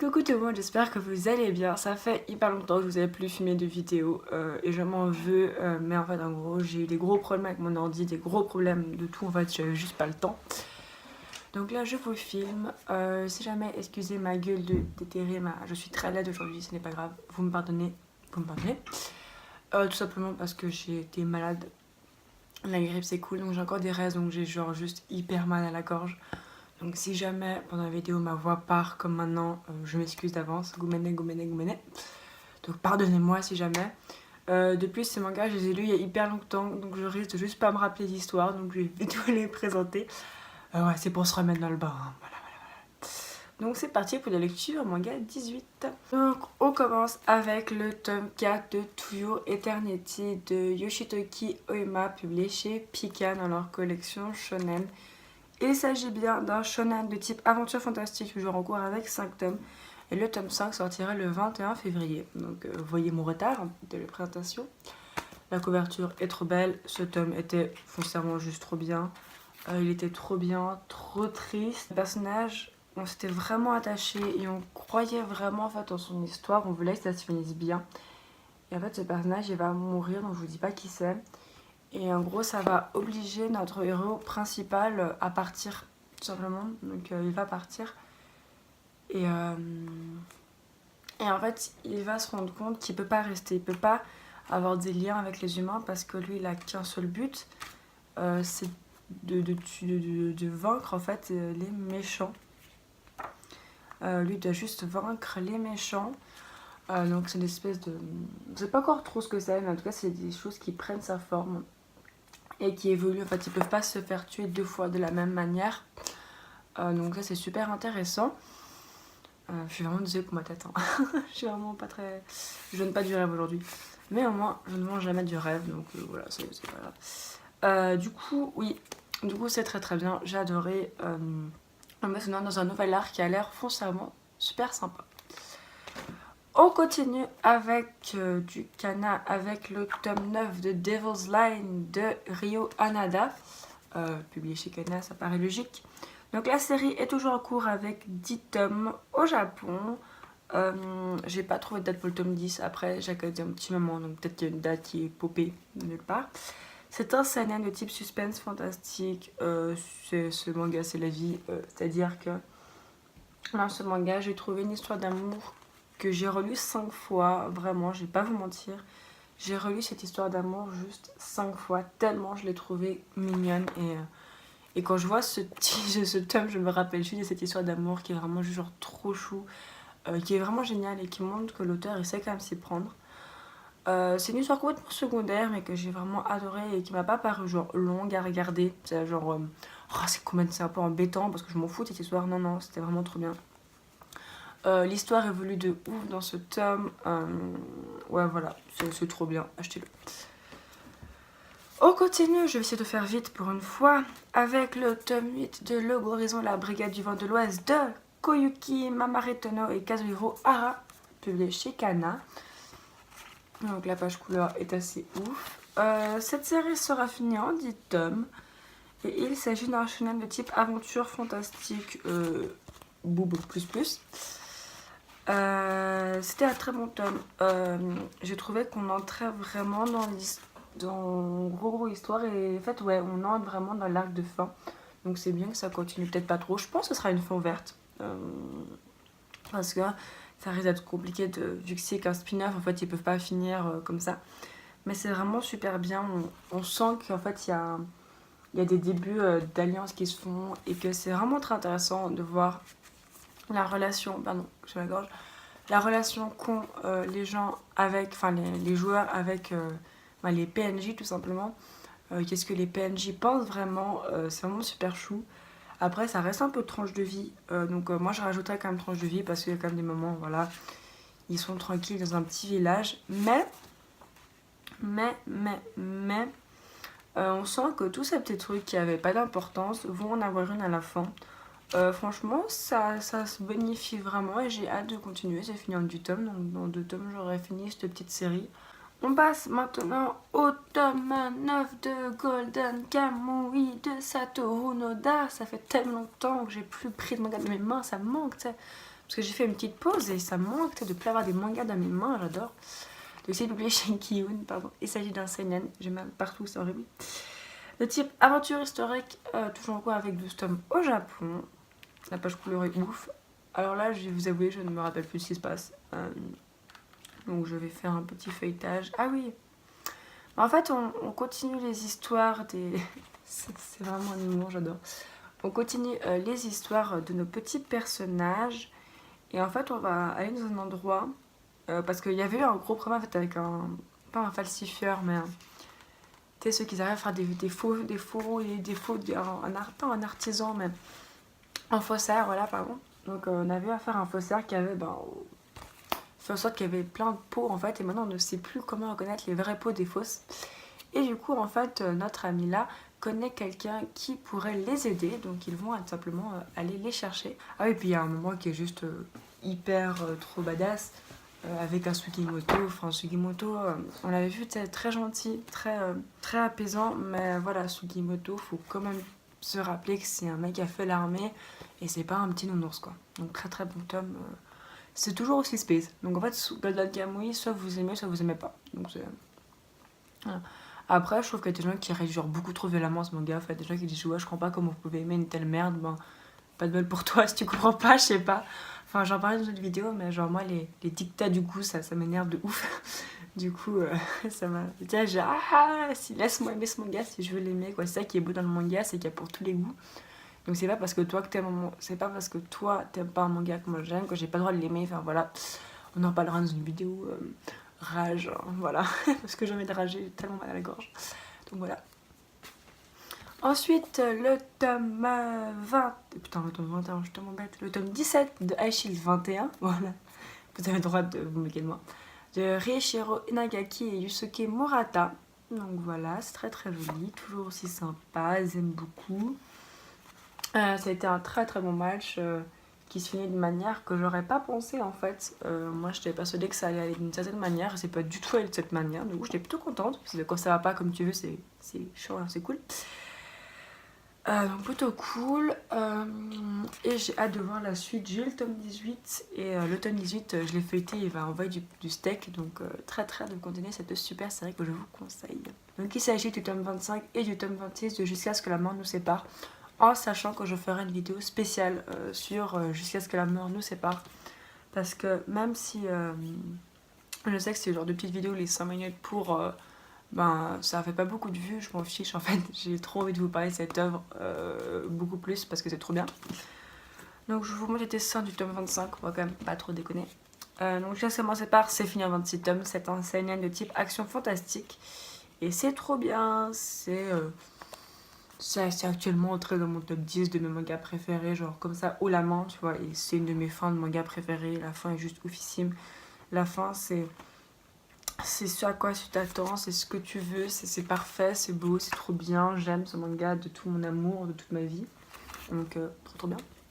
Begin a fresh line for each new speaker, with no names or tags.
Coucou tout le monde, j'espère que vous allez bien. Ça fait hyper longtemps que je vous avais plus filmé de vidéos et je m'en veux. Mais en fait, en gros, j'ai eu des gros problèmes avec mon ordi, des gros problèmes de tout. En fait, j'avais juste pas le temps. Donc là, je vous filme. Si jamais, excusez ma gueule de déterrer, je suis très laide aujourd'hui, ce n'est pas grave. Vous me pardonnez, vous me pardonnez. Tout simplement parce que j'ai été malade. La grippe, c'est cool, donc j'ai encore des restes, donc j'ai genre juste hyper mal à la gorge. Donc si jamais pendant la vidéo ma voix part comme maintenant, je m'excuse d'avance. Goumene, goumene, goumene. Donc pardonnez-moi si jamais. Depuis ces mangas, je les ai lus il y a hyper longtemps, donc je risque de juste pas me rappeler l'histoire, donc je vais vite vous les présenter. Ouais, c'est pour se remettre dans le bain, hein. Voilà. Donc c'est parti pour la lecture, manga 18. Donc on commence avec le tome 4 de To Your Eternity de Yoshitoki Oima, publié chez Pika dans leur collection Shonen. Il s'agit bien d'un shonen de type aventure fantastique, toujours en cours avec 5 tomes. Et le tome 5 sortira le 21 février. Donc voyez mon retard de la présentation. La couverture est trop belle. Ce tome était foncièrement juste trop bien. Il était trop bien, trop triste. Le personnage, on s'était vraiment attaché et on croyait vraiment en fait en son histoire. On voulait que ça se finisse bien. Et en fait, ce personnage, il va mourir, donc je vous dis pas qui c'est. Et en gros, ça va obliger notre héros principal à partir, tout simplement. Donc il va partir. Et en fait, il va se rendre compte qu'il peut pas rester. Il peut pas avoir des liens avec les humains parce que lui, il a qu'un seul but. C'est de vaincre en fait les méchants. Lui, il doit juste vaincre les méchants. Donc c'est une espèce de... Je sais pas encore trop ce que c'est, mais en tout cas, c'est des choses qui prennent sa forme et qui évoluent. En fait, ils peuvent pas se faire tuer deux fois de la même manière. Donc ça, c'est super intéressant. Je suis vraiment désolée pour ma tête. Hein. Je suis vraiment pas très... Je donne pas du rêve aujourd'hui. Mais au moins, je ne mange jamais du rêve. Donc voilà, c'est pas grave. Du coup, oui. Du coup, c'est très très bien. J'ai adoré. Maintenant, dans un nouvel art qui a l'air foncièrement super sympa. On continue avec du Kana, avec le tome 9 de Devil's Line de Ryo Hanada. Publié chez Kana, ça paraît logique. Donc la série est toujours en cours avec 10 tomes au Japon. J'ai pas trouvé de date pour le tome 10. Après, j'ai attendu un petit moment, donc peut-être qu'il y a une date qui est popée nulle part. C'est un seinen de type suspense fantastique. Ce manga, c'est la vie. C'est-à-dire que dans ce manga, j'ai trouvé une histoire d'amour que j'ai relue 5 fois. Vraiment, je vais pas vous mentir. J'ai relu cette histoire d'amour juste 5 fois, tellement je l'ai trouvée mignonne. Et quand je vois ce tome, je me rappelle juste de cette histoire d'amour qui est vraiment genre trop chou, qui est vraiment géniale et qui montre que l'auteur il sait quand même s'y prendre. C'est une histoire complètement secondaire mais que j'ai vraiment adoré et qui m'a pas paru genre longue à regarder. C'est genre, c'est un peu embêtant parce que je m'en fous de cette histoire. Non, c'était vraiment trop bien. L'histoire évolue de ouf dans ce tome. Ouais, voilà, c'est trop bien. Achetez-le. On continue, je vais essayer de faire vite pour une fois, avec le tome 8 de L'Aube Horizon, la Brigade du Vent de l'Ouest de Koyuki Mamaretono et Kazuhiro Hara, publié chez Kana. Donc la page couleur est assez ouf. Cette série sera finie en 10 tomes. Et il s'agit d'un shonen de type aventure fantastique, boob plus. C'était un très bon tome. J'ai trouvé qu'on entrait vraiment dans gros histoire et en fait ouais on entre vraiment dans l'arc de fin, donc c'est bien que ça continue, peut-être pas trop, je pense que ce sera une fin ouverte, parce que ça risque d'être compliqué vu que c'est qu'un spin-off, en fait ils peuvent pas finir comme ça, mais c'est vraiment super bien. On sent qu'en fait il y a des débuts d'alliances qui se font et que c'est vraiment très intéressant de voir la relation, pardon, sur la gorge, la relation qu'ont les gens avec, enfin les joueurs avec les PNJ tout simplement. Qu'est-ce que les PNJ pensent vraiment, c'est vraiment super chou. Après ça reste un peu tranche de vie, donc moi je rajouterais quand même tranche de vie parce qu'il y a quand même des moments, voilà, ils sont tranquilles dans un petit village, mais on sent que tous ces petits trucs qui n'avaient pas d'importance vont en avoir une à la fin. Franchement, ça se bonifie vraiment et j'ai hâte de continuer. C'est fini en 2 tomes, donc dans 2 tomes, j'aurai fini cette petite série. On passe maintenant au tome 9 de Golden Kamuy de Satoru Noda. Ça fait tellement longtemps que j'ai plus pris de manga de mes mains, ça me manque, tu sais. parce que j'ai fait une petite pause et ça me manque de plus avoir des mangas dans mes mains, j'adore. Donc c'est publié chez Kiyun, pardon. Il s'agit d'un seinen, j'ai mal partout, c'est horrible. De type aventure historique, toujours en cours avec 12 tomes au Japon. La page couleur est ouf. Alors là, je vais vous avouer, je ne me rappelle plus ce qui se passe. Donc je vais faire un petit feuilletage. Ah oui, en fait, on continue les histoires des... C'est vraiment un humour, j'adore. On continue les histoires de nos petits personnages. Et en fait, on va aller dans un endroit... parce qu'il y avait eu un gros problème en fait, avec un... Pas un falsifieur, mais... Tu sais, ceux qui arrivent à faire des faux... Pas un artisan, mais... Un faussaire, voilà, pardon. Donc on avait affaire à un faussaire qui avait... fait en sorte qu'il y avait plein de pots en fait, et maintenant on ne sait plus comment reconnaître les vrais pots des fausses. Et du coup en fait notre ami là connaît quelqu'un qui pourrait les aider, donc ils vont tout simplement aller les chercher. Ah oui, puis il y a un moment qui est juste hyper trop badass avec un Sugimoto. Enfin Sugimoto, on l'avait vu très gentil, très apaisant, mais voilà, Sugimoto, faut quand même se rappeler que c'est un mec qui a fait l'armée et c'est pas un petit nounours quoi. Donc très très bon tome. C'est toujours aussi space. Donc en fait, Golden Kamuy, soit vous aimez, soit vous aimez pas. Donc c'est... Voilà. Après, je trouve qu'il y a des gens qui réagissent genre beaucoup trop violemment à ce manga. En fait, des gens qui disent ouais, je comprends pas comment vous pouvez aimer une telle merde. Ben, pas de bol pour toi si tu comprends pas, je sais pas. Enfin, j'en parlais dans une autre vidéo, mais genre moi, les dictats du goût, ça m'énerve de ouf. Du coup, ça m'a... Tu sais, genre, si, laisse-moi aimer ce manga si je veux l'aimer, quoi. C'est ça qui est beau dans le manga, c'est qu'il y a pour tous les goûts. Donc c'est pas parce que toi t'aimes pas un manga que moi j'aime que j'ai pas le droit de l'aimer. Enfin voilà, on en parlera dans une vidéo rage, hein, voilà, parce que j'ai envie de rager, j'ai tellement mal à la gorge. Donc voilà. Ensuite le tome 20, putain le tome 21, je suis tellement bête, le tome 17 de High Shield 21, voilà, vous avez le droit de vous moquer de moi, de Rieichiro Inagaki et Yusuke Murata. Donc voilà, c'est très très joli, toujours aussi sympa, j'aime beaucoup. Ça a été un très très bon match qui se finit d'une manière que j'aurais pas pensé en fait. Moi j'étais persuadée que ça allait aller d'une certaine manière et c'est pas du tout allé de cette manière. Du coup j'étais plutôt contente parce que quand ça va pas comme tu veux c'est chaud, hein, c'est cool. Donc plutôt cool. Et j'ai hâte de voir la suite. J'ai eu le tome 18 et le tome 18 je l'ai feuilleté, il va envoyer du steak. Donc très très hâte de continuer cette super série que je vous conseille. Donc il s'agit du tome 25 et du tome 26 de Jusqu'à ce que la mort nous sépare. En sachant que je ferai une vidéo spéciale sur Jusqu'à ce que la mort nous sépare. Parce que même si je sais que c'est le genre de petite vidéo, les 5 minutes pour... ça fait pas beaucoup de vues, je m'en fiche en fait. J'ai trop envie de vous parler de cette œuvre beaucoup plus parce que c'est trop bien. Donc je vous montre les dessins du tome 25, on va quand même pas trop déconner. Donc Jusqu'à ce que la mort nous sépare, c'est fini en 26 tomes. C'est un seinen de type action fantastique. Et c'est trop bien, c'est actuellement entré dans mon top 10 de mes mangas préférés, genre comme ça, haut la main, tu vois, et c'est une de mes fins de manga préférées, la fin est juste oufissime. La fin, c'est ce à quoi tu t'attends, c'est ce que tu veux, c'est parfait, c'est beau, c'est trop bien, j'aime ce manga de tout mon amour, de toute ma vie, donc trop trop bien.